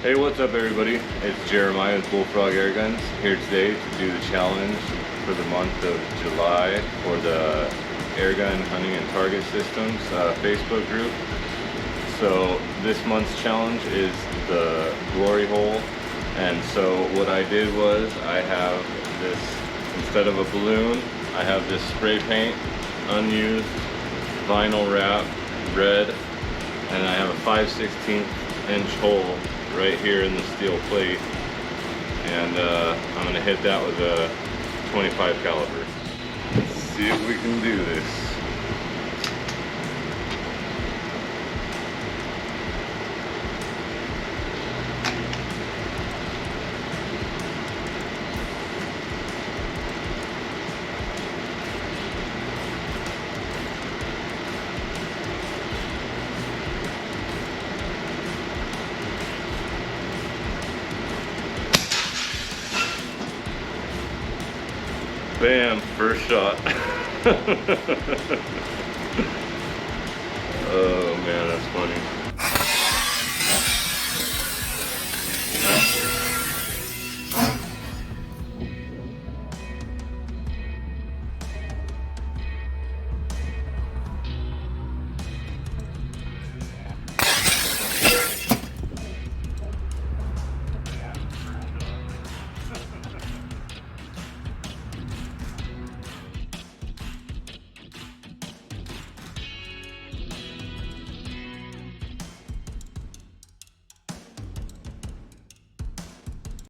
Hey, what's up everybody? It's Jeremiah with Bullfrog Airguns here today to do the challenge for the month of July for the Airgun Hunting and Target Systems Facebook group. So this month's challenge is the glory hole, and so what I did was I have this, instead of a balloon, I have this spray paint, unused vinyl wrap, red, and I have a 5/16 inch hole right here in the steel plate, and I'm going to hit that with a 25 caliber. Let's see if we can do this. Bam, first shot. Oh man, that's funny.